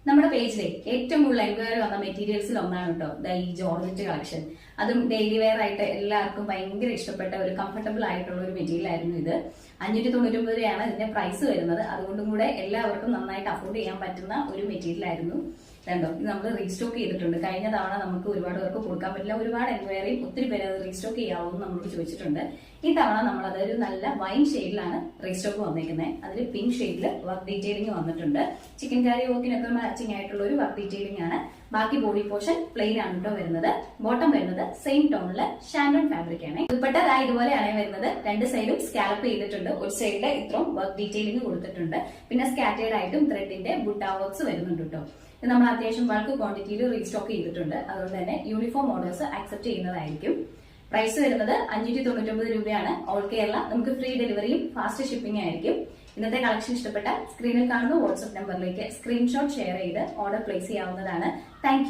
നമ്മുടെ പേജിലെ ഏറ്റവും കൂടുതൽ എൻക്വയറി വന്ന മെറ്റീരിയൽസിൽ ഒന്നാണ് കേട്ടോ ഈ ജോർജറ്റ് കളക്ഷൻ. അതും ഡെയിലി വെയർ ആയിട്ട് എല്ലാവർക്കും ഭയങ്കര ഇഷ്ടപ്പെട്ട ഒരു കംഫർട്ടബിൾ ആയിട്ടുള്ള ഒരു മെറ്റീരിയൽ ആയിരുന്നു ഇത്. 599 രൂപയാണ് ഇതിന്റെ പ്രൈസ് വരുന്നത്. അതുകൊണ്ടും കൂടെ എല്ലാവർക്കും നന്നായിട്ട് അഫോർഡ് ചെയ്യാൻ പറ്റുന്ന ഒരു മെറ്റീരിയൽ ആയിരുന്നു. കണ്ടോ, ഇത് നമ്മൾ റീസ്റ്റോക്ക് ചെയ്തിട്ടുണ്ട്. കഴിഞ്ഞ തവണ നമുക്ക് ഒരുപാട് പേർക്ക് കൊടുക്കാൻ പറ്റില്ല, ഒരുപാട് എൻക്വയറിയും ഒത്തിരി പേര് അത് റീസ്റ്റോക്ക് ചെയ്യാവുമെന്ന് നമ്മളോട് ചോദിച്ചിട്ടുണ്ട്. ഈ തവണ നമ്മൾ അതൊരു നല്ല വൈൻ ഷെയ്ഡിലാണ് റീസ്റ്റോക്ക് വന്നിരിക്കുന്നത്. അതിൽ പിങ്ക് ഷെയ്ഡിൽ വർക്ക് ഡീറ്റെയിലിംഗ് വന്നിട്ടുണ്ട്. ചിക്കൻ കാരി വർക്കിനൊക്കെ മാച്ചിങ് ആയിട്ടുള്ള ഒരു വർക്ക് ഡീറ്റെയിലിംഗ് ആണ്. ബാക്കി ബോഡി പോർഷൻ പ്ലെയിൻ ആണ് കേട്ടോ വരുന്നത്. ബോട്ടം വരുന്നത് സെയിം ടോണില് ഷാൻഡോൺ ഫാബ്രിക് ആണ്. ദുപ്പട്ട ഇതുപോലെയാണ് വരുന്നത്. രണ്ട് സൈഡും സ്കാലപ്പ് ചെയ്തിട്ടുണ്ട്. ഒരു സൈഡിൽ ഇത്രയും വർക്ക് ഡീറ്റെയിലിംഗ് കൊടുത്തിട്ടുണ്ട്. പിന്നെ സ്കാറ്റേർഡ് ആയിട്ടും ത്രെഡിന്റെ ബുട്ട വർക്ക്സ് വരുന്നുണ്ട് കേട്ടോ. ഇത് നമ്മൾ അത്യാവശ്യം ബൾക്ക് ക്വാണ്ടിറ്റിയിൽ റീസ്റ്റോക്ക് ചെയ്തിട്ടുണ്ട്. അതുകൊണ്ട് തന്നെ യൂണിഫോം ഓർഡേഴ്സ് ആക്സെപ്റ്റ് ചെയ്യുന്നതായിരിക്കും. പ്രൈസ് വരുന്നത് 599 രൂപയാണ്. ഓൾ കേരള. നമുക്ക് ഫ്രീ ഡെലിവറിയും ഫാസ്റ്റ് ഷിപ്പിംഗ് ആയിരിക്കും. ഇന്നത്തെ കളക്ഷൻ ഇഷ്ടപ്പെട്ട സ്ക്രീനിൽ കാണുന്ന വാട്സ്ആപ്പ് നമ്പറിലേക്ക് സ്ക്രീൻഷോട്ട് ഷെയർ ചെയ്ത് ഓർഡർ പ്ലേസ് ചെയ്യാവുന്നതാണ്. താങ്ക്